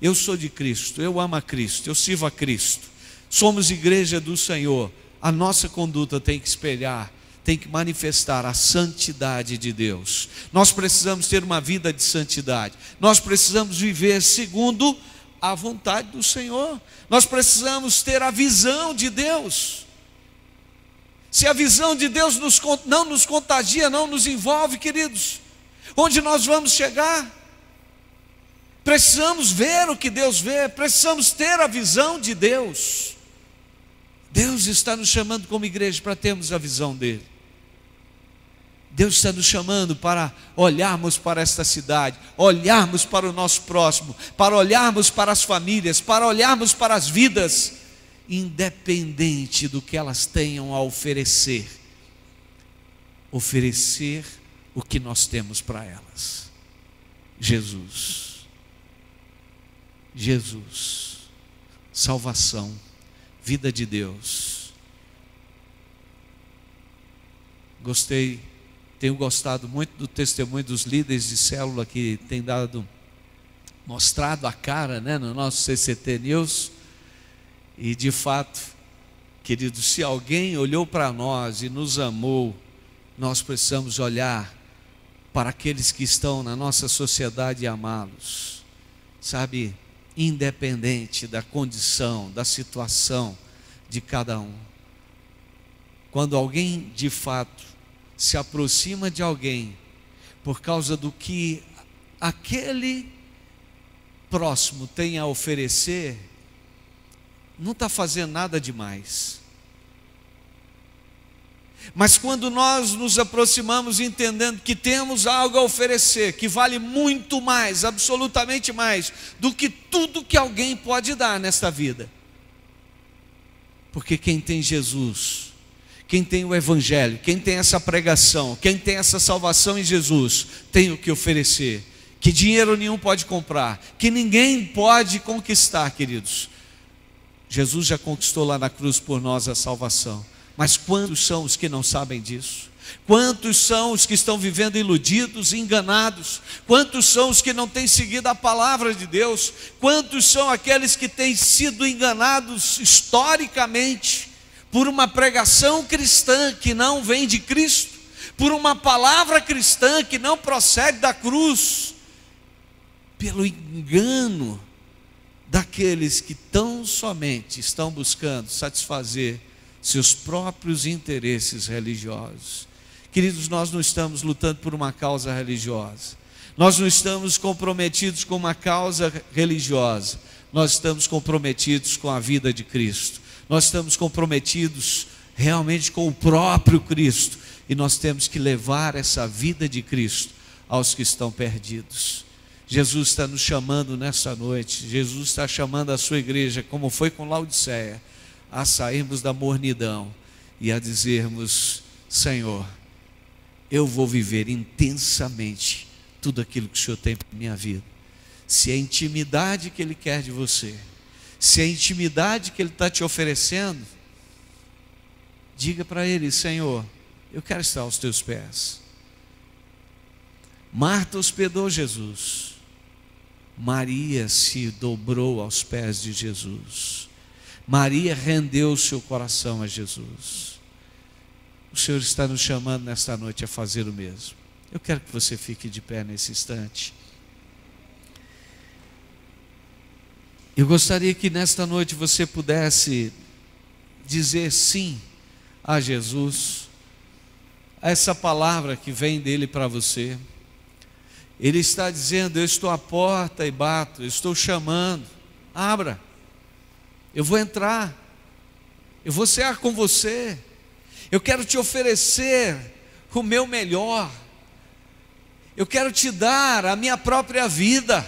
Eu sou de Cristo, eu amo a Cristo, eu sirvo a Cristo, somos igreja do Senhor. A nossa conduta tem que espelhar, tem que manifestar a santidade de Deus. Nós precisamos ter uma vida de santidade, nós precisamos viver segundo a vontade do Senhor, nós precisamos ter a visão de Deus. Se a visão de Deus não nos contagia, não nos envolve, queridos, onde nós vamos chegar? Precisamos ver o que Deus vê, precisamos ter a visão de Deus. Deus está nos chamando como igreja para termos a visão dele. Deus está nos chamando para olharmos para esta cidade, olharmos para o nosso próximo, para olharmos para as famílias, para olharmos para as vidas, independente do que elas tenham a oferecer, oferecer o que nós temos para elas: Jesus. Jesus, salvação, vida de Deus. Tenho gostado muito do testemunho dos líderes de célula que tem mostrado a cara, no nosso CCT News. E de fato, queridos, se alguém olhou para nós e nos amou, nós precisamos olhar para aqueles que estão na nossa sociedade e amá-los, sabe? Independente da condição, da situação de cada um. Quando alguém de fato se aproxima de alguém por causa do que aquele próximo tem a oferecer, não está fazendo nada demais. Mas quando nós nos aproximamos entendendo que temos algo a oferecer, que vale muito mais, absolutamente mais, do que tudo que alguém pode dar nesta vida. Porque quem tem Jesus, quem tem o Evangelho, quem tem essa pregação, quem tem essa salvação em Jesus, tem o que oferecer, que dinheiro nenhum pode comprar, que ninguém pode conquistar, queridos. Jesus já conquistou lá na cruz por nós a salvação. Mas quantos são os que não sabem disso? Quantos são os que estão vivendo iludidos e enganados? Quantos são os que não têm seguido a palavra de Deus? Quantos são aqueles que têm sido enganados historicamente por uma pregação cristã que não vem de Cristo, por uma palavra cristã que não procede da cruz, pelo engano daqueles que tão somente estão buscando satisfazer seus próprios interesses religiosos. Queridos, nós não estamos lutando por uma causa religiosa, nós não estamos comprometidos com uma causa religiosa, nós estamos comprometidos com a vida de Cristo, nós estamos comprometidos realmente com o próprio Cristo, e nós temos que levar essa vida de Cristo aos que estão perdidos. Jesus está nos chamando nessa noite, Jesus está chamando a sua igreja, como foi com Laodiceia, a sairmos da mornidão e a dizermos: Senhor, eu vou viver intensamente tudo aquilo que o Senhor tem para a minha vida. Se é a intimidade que Ele quer de você, se é a intimidade que Ele está te oferecendo, diga para Ele: Senhor, eu quero estar aos teus pés. Marta hospedou Jesus, Maria se dobrou aos pés de Jesus, Maria rendeu o seu coração a Jesus. O Senhor está nos chamando nesta noite a fazer o mesmo. Eu quero que você fique de pé nesse instante. Eu gostaria que nesta noite você pudesse dizer sim a Jesus, a essa palavra que vem dele para você. Ele está dizendo: eu estou à porta e bato, eu estou chamando, abra, eu vou entrar, eu vou cear com você, eu quero te oferecer o meu melhor, eu quero te dar a minha própria vida,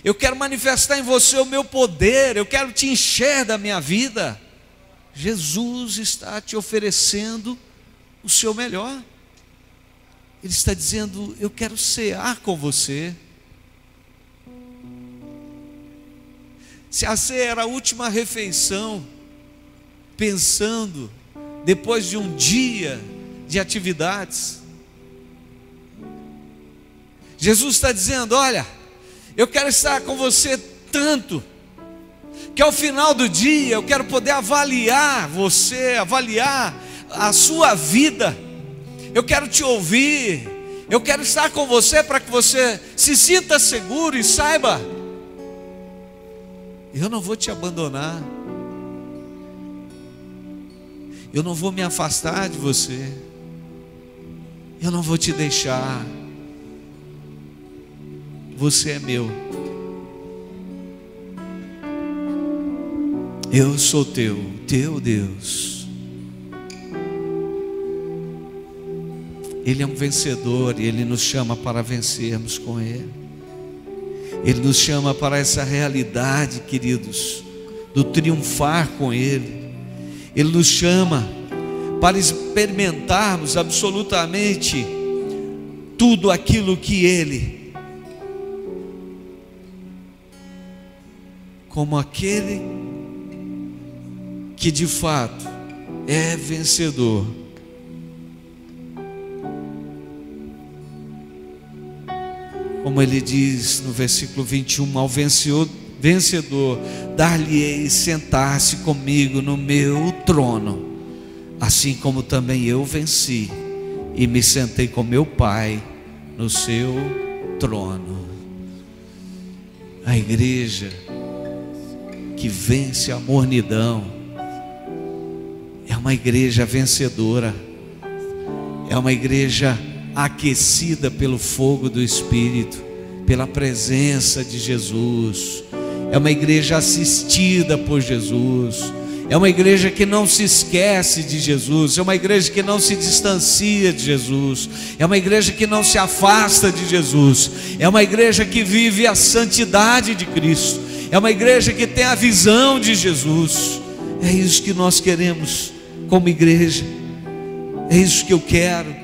eu quero manifestar em você o meu poder, eu quero te encher da minha vida. Jesus está te oferecendo o seu melhor. Ele está dizendo: eu quero cear com você. Se a ceia era a última refeição, pensando, depois de um dia de atividades, Jesus está dizendo: olha, eu quero estar com você tanto, que ao final do dia eu quero poder avaliar você, avaliar a sua vida. Eu quero te ouvir, eu quero estar com você para que você se sinta seguro e saiba: eu não vou te abandonar, eu não vou me afastar de você, eu não vou te deixar, você é meu, eu sou teu Deus. Ele é um vencedor e Ele nos chama para vencermos com Ele. Ele nos chama para essa realidade, queridos, do triunfar com Ele. Ele nos chama para experimentarmos absolutamente tudo aquilo que Ele, como aquele que de fato é vencedor, como ele diz no versículo 21, ao vencedor, dar-lhe-ei sentar-se comigo no meu trono, assim como também eu venci e me sentei com meu Pai no seu trono. A igreja que vence a mornidão é uma igreja vencedora, é uma igreja aquecida pelo fogo do Espírito, pela presença de Jesus. É uma igreja assistida por Jesus. É uma igreja que não se esquece de Jesus. É uma igreja que não se distancia de Jesus. É uma igreja que não se afasta de Jesus. É uma igreja que vive a santidade de Cristo. É uma igreja que tem a visão de Jesus. É isso que nós queremos como igreja. É isso que eu quero.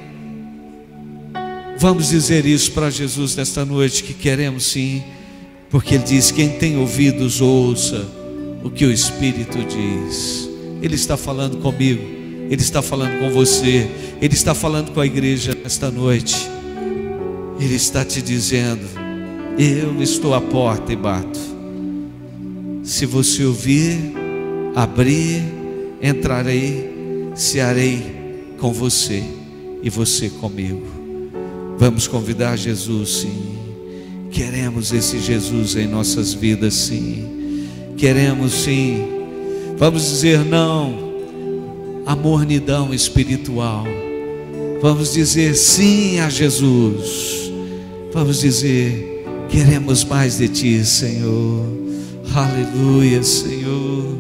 Vamos dizer isso para Jesus nesta noite, que queremos sim, porque Ele diz: quem tem ouvidos ouça o que o Espírito diz. Ele está falando comigo, Ele está falando com você, Ele está falando com a igreja nesta noite. Ele está te dizendo: eu estou à porta e bato. Se você ouvir, abrir, entrarei, cearei com você e você comigo. Vamos convidar Jesus, sim. Queremos esse Jesus em nossas vidas, sim. Queremos, sim. Vamos dizer não à mornidão espiritual. Vamos dizer sim a Jesus. Vamos dizer: queremos mais de Ti, Senhor. Aleluia, Senhor.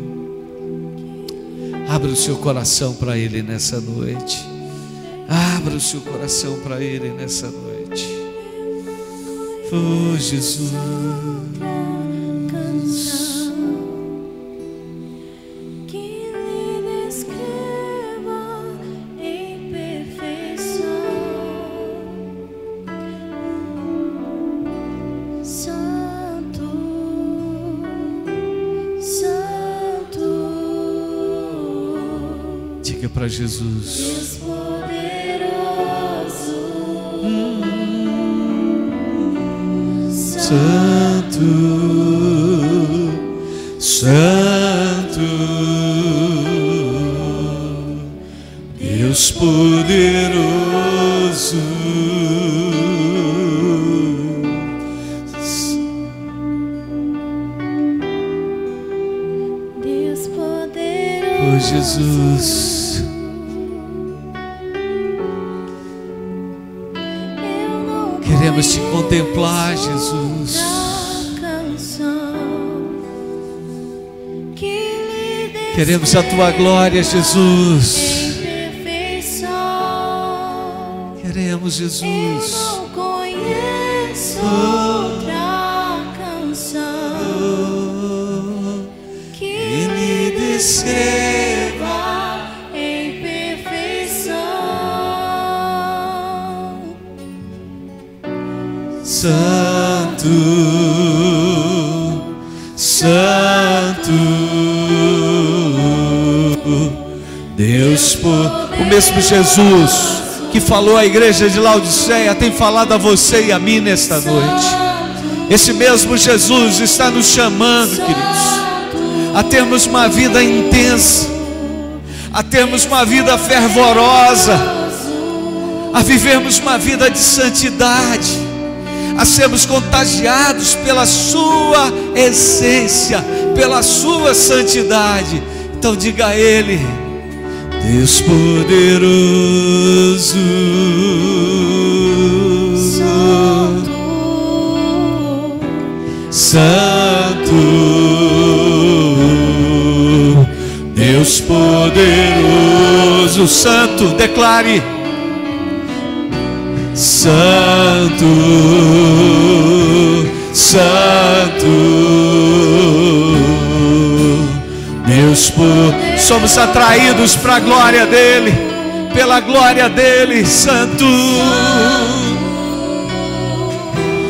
Abra o seu coração para Ele nessa noite. Abra o seu coração para Ele nessa noite. Oh, Jesus. Que lhe descreva em perfeição. Santo, Santo. Diga para Jesus: Santo, Santo, Deus poderoso. Deus poderoso. Oh, Jesus. Queremos Te contemplar, Jesus. Queremos a Tua glória, Jesus. Queremos, Jesus. Eu não conheço outra canção que lhe descreva em perfeição. Santo, Santo, Deus o mesmo Jesus que falou à igreja de Laodiceia tem falado a você e a mim nesta noite. Esse mesmo Jesus está nos chamando, queridos, a termos uma vida intensa, a termos uma vida fervorosa, a vivermos uma vida de santidade, a sermos contagiados pela sua essência, pela sua santidade. Então diga a Ele: Deus poderoso, Santo, Santo, Deus poderoso, Santo, declare: Santo, Santo, Deus somos atraídos para a glória dEle, pela glória dEle, Santo.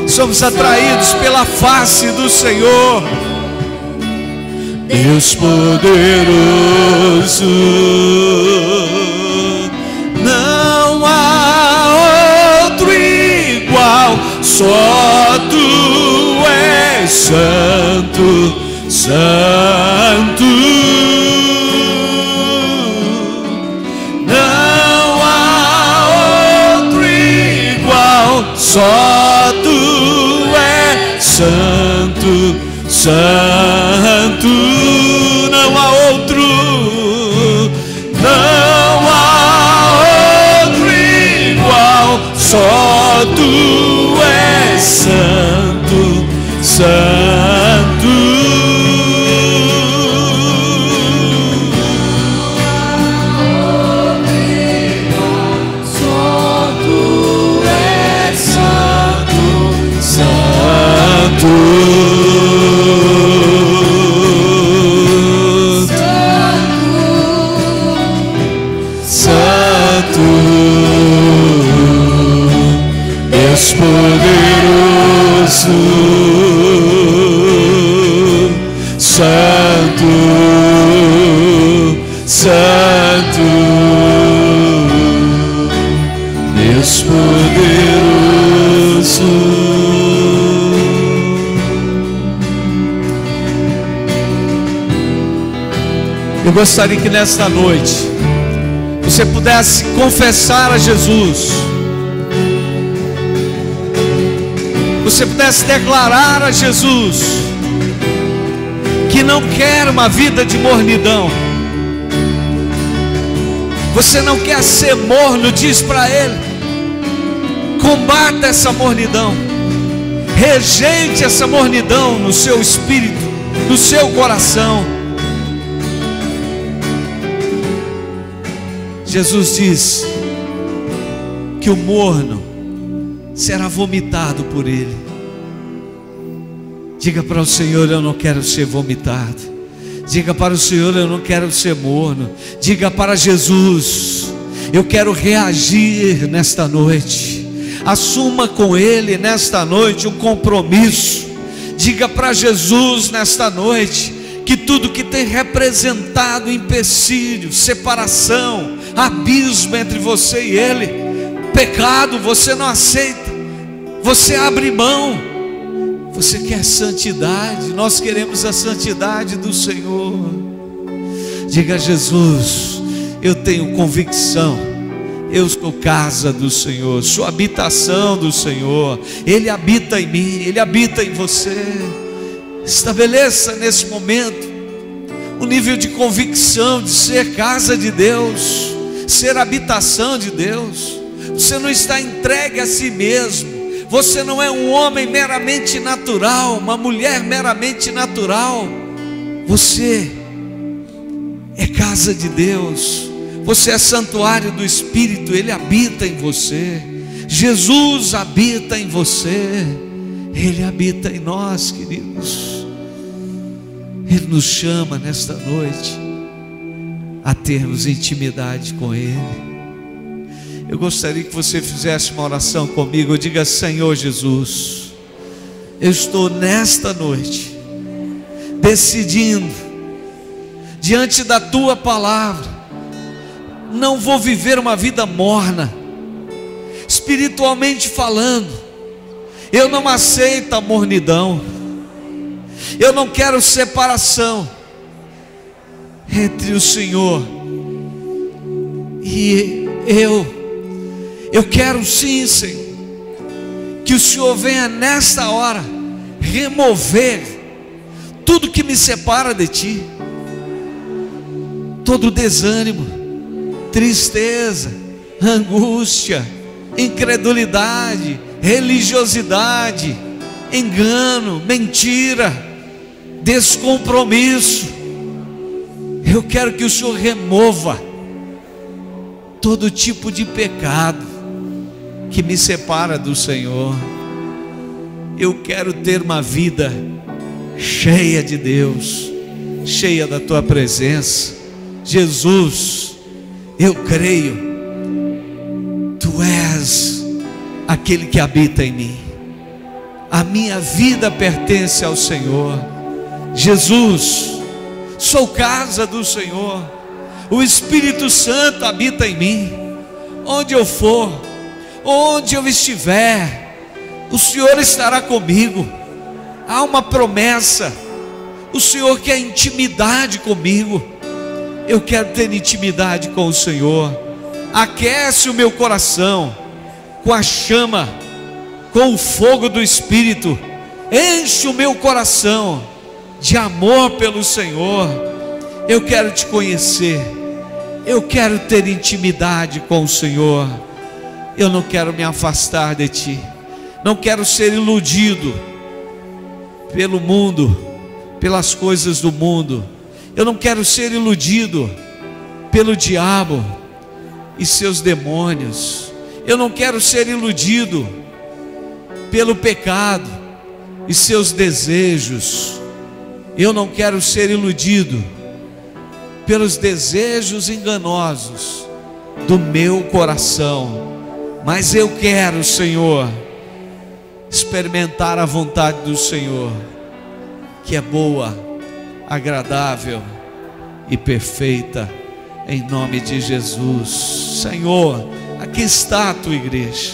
Somos atraídos pela face do Senhor. Deus poderoso, não há outro igual, só Tu és santo, santo. Não há outro igual, só Tu és santo, santo. Não há outro, não há outro igual, só Tu és santo. Eu gostaria que nesta noite você pudesse confessar a Jesus, você pudesse declarar a Jesus que não quer uma vida de mornidão. Você não quer ser morno, diz para Ele: combata essa mornidão, rejeite essa mornidão no seu espírito, no seu coração. Jesus diz que o morno será vomitado por Ele. Diga para o Senhor: eu não quero ser vomitado. Diga para o Senhor: eu não quero ser morno. Diga para Jesus: eu quero reagir nesta noite. Assuma com Ele nesta noite um compromisso. Diga para Jesus nesta noite que tudo que tem representado empecilho, separação, abismo entre você e Ele, pecado, você não aceita, você abre mão. Você quer santidade, nós queremos a santidade do Senhor. Diga a Jesus: eu tenho convicção, eu sou casa do Senhor, sou habitação do Senhor. Ele habita em mim, Ele habita em você. Estabeleça nesse momento um nível de convicção de ser casa de Deus, ser habitação de Deus. Você não está entregue a si mesmo. Você não é um homem meramente natural, uma mulher meramente natural. Você é casa de Deus. Você é santuário do Espírito. Ele habita em você. Jesus habita em você. Ele habita em nós, queridos. Ele nos chama nesta noite a termos intimidade com Ele. Eu gostaria que você fizesse uma oração comigo. Diga: Senhor Jesus, eu estou nesta noite decidindo, diante da Tua palavra, não vou viver uma vida morna, espiritualmente falando. Eu não aceito a mornidão. Eu não quero separação entre o Senhor e eu quero sim, Senhor, que o Senhor venha nesta hora remover tudo que me separa de Ti, todo desânimo, tristeza, angústia, incredulidade, religiosidade, engano, mentira, descompromisso. Eu quero que o Senhor remova todo tipo de pecado que me separa do Senhor. Eu quero ter uma vida cheia de Deus, cheia da Tua presença. Jesus, eu creio, Tu és aquele que habita em mim. A minha vida pertence ao Senhor. Jesus, sou casa do Senhor. O Espírito Santo habita em mim. Onde eu for, onde eu estiver, o Senhor estará comigo. Há uma promessa. O Senhor quer intimidade comigo. Eu quero ter intimidade com o Senhor. Aquece o meu coração com a chama, com o fogo do Espírito. Enche o meu coração de amor pelo Senhor. Eu quero Te conhecer. Eu quero ter intimidade com o Senhor. Eu não quero me afastar de Ti. Não quero ser iludido pelo mundo, pelas coisas do mundo. Eu não quero ser iludido pelo diabo e seus demônios. Eu não quero ser iludido pelo pecado e seus desejos. Eu não quero ser iludido pelos desejos enganosos do meu coração. Mas eu quero, Senhor, experimentar a vontade do Senhor, que é boa, agradável e perfeita, em nome de Jesus. Senhor, aqui está a tua igreja.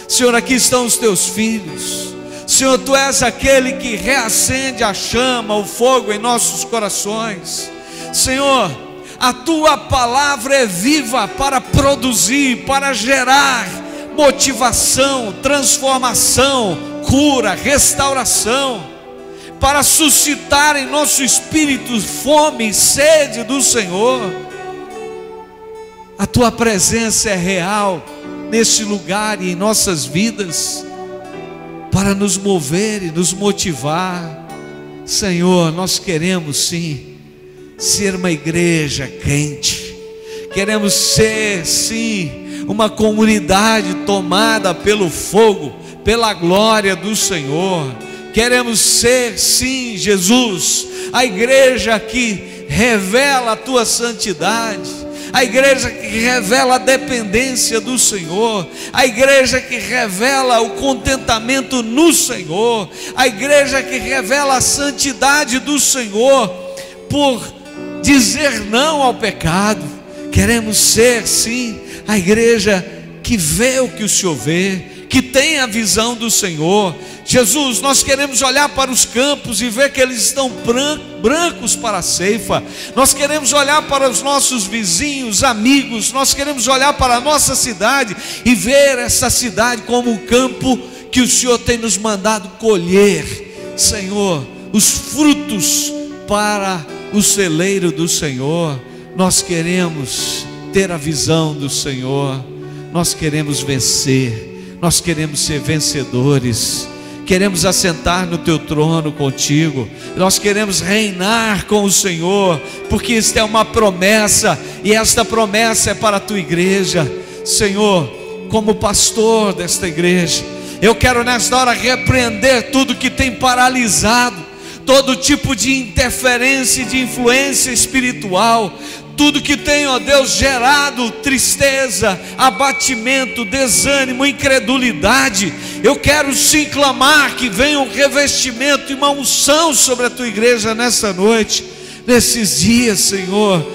Senhor, aqui estão os teus filhos. Senhor, tu és aquele que reacende a chama, o fogo em nossos corações. Senhor, a tua palavra é viva para produzir, para gerar motivação, transformação, cura, restauração, para suscitar em nosso espírito fome e sede do Senhor. A tua presença é real neste lugar e em nossas vidas, para nos mover e nos motivar. Senhor, nós queremos sim ser uma igreja quente, queremos ser sim uma comunidade tomada pelo fogo, pela glória do Senhor. Queremos ser sim, Jesus, a igreja que revela a tua santidade, a igreja que revela a dependência do Senhor, a igreja que revela o contentamento no Senhor, a igreja que revela a santidade do Senhor, por dizer não ao pecado. Queremos ser sim a igreja que vê o que o Senhor vê, que tem a visão do Senhor. Jesus, nós queremos olhar para os campos e ver que eles estão brancos para a ceifa. Nós queremos olhar para os nossos vizinhos, amigos. Nós queremos olhar para a nossa cidade e ver essa cidade como um campo que o Senhor tem nos mandado colher, Senhor, os frutos para o celeiro do Senhor. Nós queremos ter a visão do Senhor. Nós queremos vencer, nós queremos ser vencedores, queremos assentar no teu trono contigo, nós queremos reinar com o Senhor, porque isto é uma promessa, e esta promessa é para a tua igreja. Senhor, como pastor desta igreja, eu quero nesta hora repreender tudo que tem paralisado, todo tipo de interferência e de influência espiritual, tudo que tem, ó Deus, gerado tristeza, abatimento, desânimo, incredulidade. Eu quero sim clamar que venha um revestimento e uma unção sobre a tua igreja nessa noite, nesses dias, Senhor.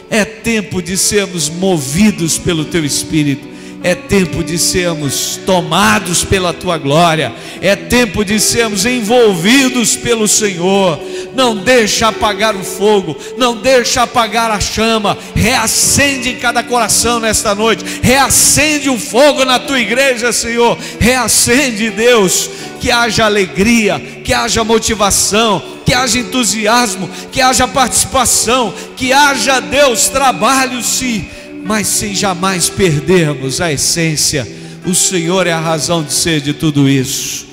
É tempo de sermos movidos pelo teu Espírito, é tempo de sermos tomados pela tua glória, é tempo de sermos envolvidos pelo Senhor. Não deixa apagar o fogo, não deixa apagar a chama. Reacende em cada coração nesta noite, reacende o fogo na tua igreja, Senhor. Reacende, Deus, que haja alegria, que haja motivação, que haja entusiasmo, que haja participação, que haja, Deus, trabalho sim, mas sem jamais perdermos a essência. O Senhor é a razão de ser de tudo isso.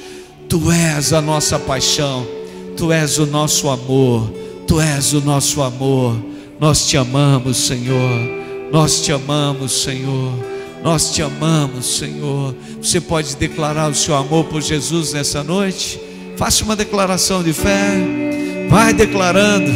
Tu és a nossa paixão, tu és o nosso amor, tu és o nosso amor. Nós te amamos, Senhor, nós te amamos, Senhor, nós te amamos, Senhor. Você pode declarar o seu amor por Jesus nessa noite? Faça uma declaração de fé, vai declarando,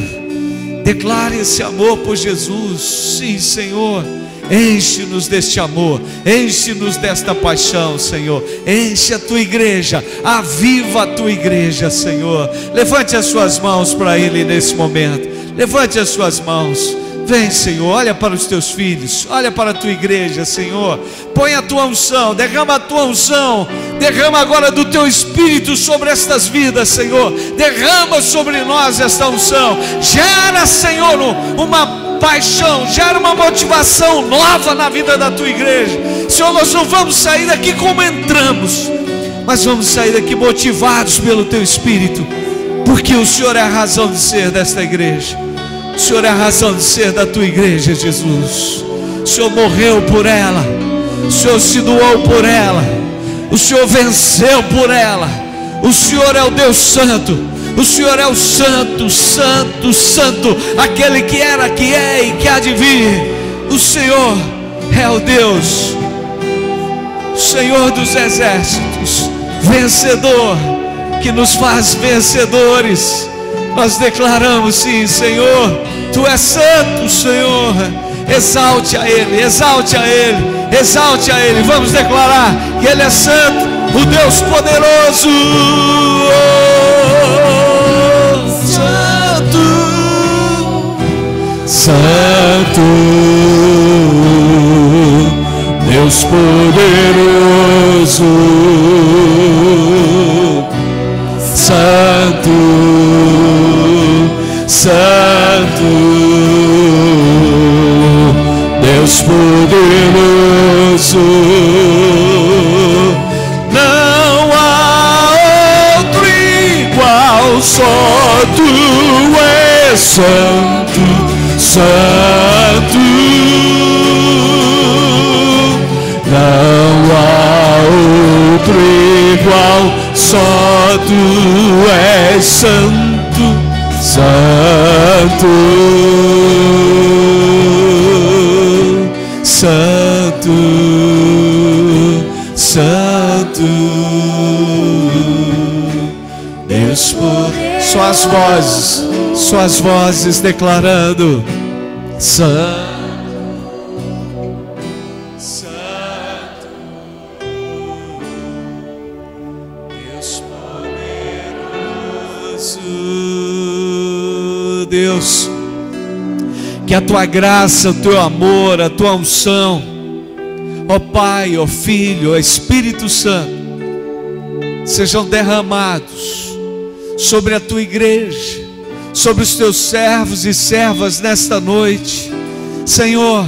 declare esse amor por Jesus. Sim, Senhor, enche-nos deste amor, enche-nos desta paixão, Senhor. Enche a tua igreja, aviva a tua igreja, Senhor. Levante as suas mãos para Ele nesse momento, levante as suas mãos. Vem, Senhor, olha para os teus filhos, olha para a tua igreja, Senhor. Põe a tua unção, derrama a tua unção, derrama agora do teu Espírito sobre estas vidas, Senhor. Derrama sobre nós esta unção. Gera, Senhor, uma paixão, gera uma motivação nova na vida da tua igreja. Senhor, nós não vamos sair daqui como entramos, mas vamos sair daqui motivados pelo teu Espírito, porque o Senhor é a razão de ser desta igreja. O Senhor é a razão de ser da tua igreja, Jesus. O Senhor morreu por ela, o Senhor se doou por ela, o Senhor venceu por ela. O Senhor é o Deus Santo, O Senhor é o Santo, Santo, Santo, aquele que era, que é e que há de vir. O Senhor é o Deus, Senhor dos exércitos, vencedor, que nos faz vencedores. Nós declaramos, sim, Senhor, Tu és santo, Senhor. Exalte a Ele, exalte a Ele, exalte a Ele. Vamos declarar que Ele é santo, o Deus poderoso. Santo, Santo, Deus poderoso. Santo, Santo, Deus poderoso. não há outro igual, Só Tu és santo, santo. Não há outro igual, só Tu és santo, santo, santo, santo. Deus poderoso. Só as vozes declarando: santo. Deus, que a Tua graça, o Teu amor, a Tua unção, ó Pai, ó Filho, ó Espírito Santo, sejam derramados sobre a Tua igreja, sobre os Teus servos e servas nesta noite, Senhor,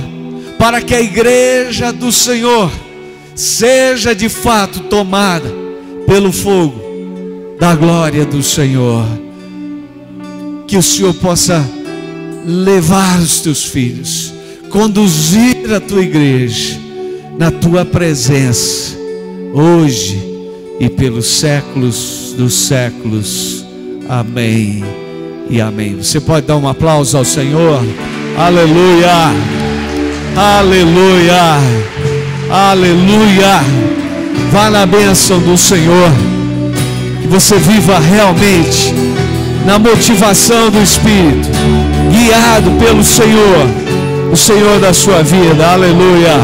para que a igreja do Senhor seja de fato tomada pelo fogo da glória do Senhor. Que o Senhor possa levar os Teus filhos, conduzir a Tua igreja na Tua presença, hoje e pelos séculos dos séculos. Amém e amém. Você pode dar um aplauso ao Senhor? Aleluia, aleluia, aleluia. Vá na bênção do Senhor, que você viva realmente na motivação do Espírito, guiado pelo Senhor, o Senhor da sua vida. Aleluia.